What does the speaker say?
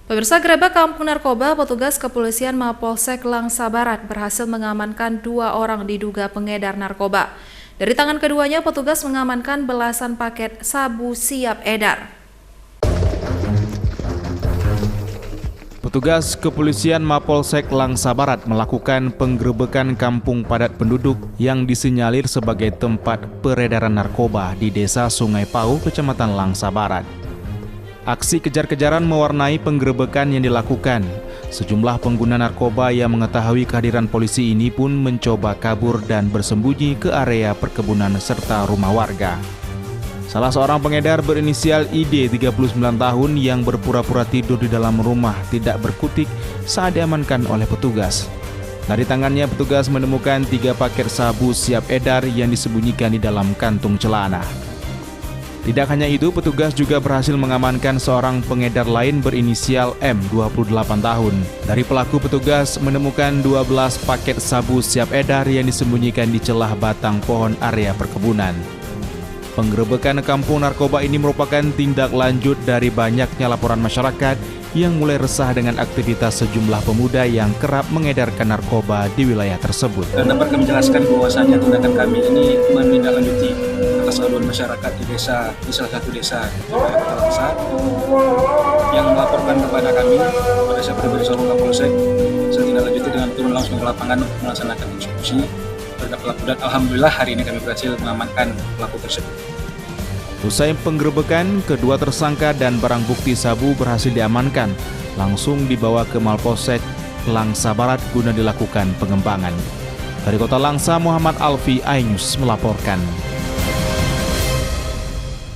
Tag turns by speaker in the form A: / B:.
A: Pemirsa, gerebek kampung narkoba, petugas kepolisian Mapolsek Langsa Barat berhasil mengamankan 2 orang diduga pengedar narkoba. Dari tangan keduanya, petugas mengamankan belasan paket sabu siap edar.
B: Petugas kepolisian Mapolsek Langsa Barat melakukan penggerebekan kampung padat penduduk yang disinyalir sebagai tempat peredaran narkoba di Desa Sungai Pau, Kecamatan Langsa Barat. Aksi kejar-kejaran mewarnai penggerebekan yang dilakukan. Sejumlah pengguna narkoba yang mengetahui kehadiran polisi ini pun mencoba kabur dan bersembunyi ke area perkebunan serta rumah warga. Salah seorang pengedar berinisial ID 39 tahun yang berpura-pura tidur di dalam rumah tidak berkutik saat diamankan oleh petugas. Dari tangannya petugas menemukan 3 paket sabu siap edar yang disembunyikan di dalam kantung celana. Tidak hanya itu, petugas juga berhasil mengamankan seorang pengedar lain berinisial M, 28 tahun. Dari pelaku, petugas menemukan 12 paket sabu siap edar yang disembunyikan di celah batang pohon area perkebunan. Penggerebekan kampung narkoba ini merupakan tindak lanjut dari banyaknya laporan masyarakat yang mulai resah dengan aktivitas sejumlah pemuda yang kerap mengedarkan narkoba di wilayah tersebut.
C: Dan dapat kami jelaskan bahwasanya tindakan kami ini menindaklanjuti atas aduan masyarakat di salah satu desa di wilayah Kota Langsa yang melaporkan kepada kami pada saya pribadi seorang Kapolsek. Saya tindak lanjuti dengan turun langsung ke lapangan untuk melaksanakan eksekusi terhadap pelaku, dan alhamdulillah hari ini kami berhasil mengamankan pelaku tersebut.
B: Usai penggerebekan, kedua tersangka dan barang bukti sabu berhasil diamankan, langsung dibawa ke Mapolsek Langsa Barat guna dilakukan pengembangan. Dari Kota Langsa, Muhammad Alfi, iNews melaporkan.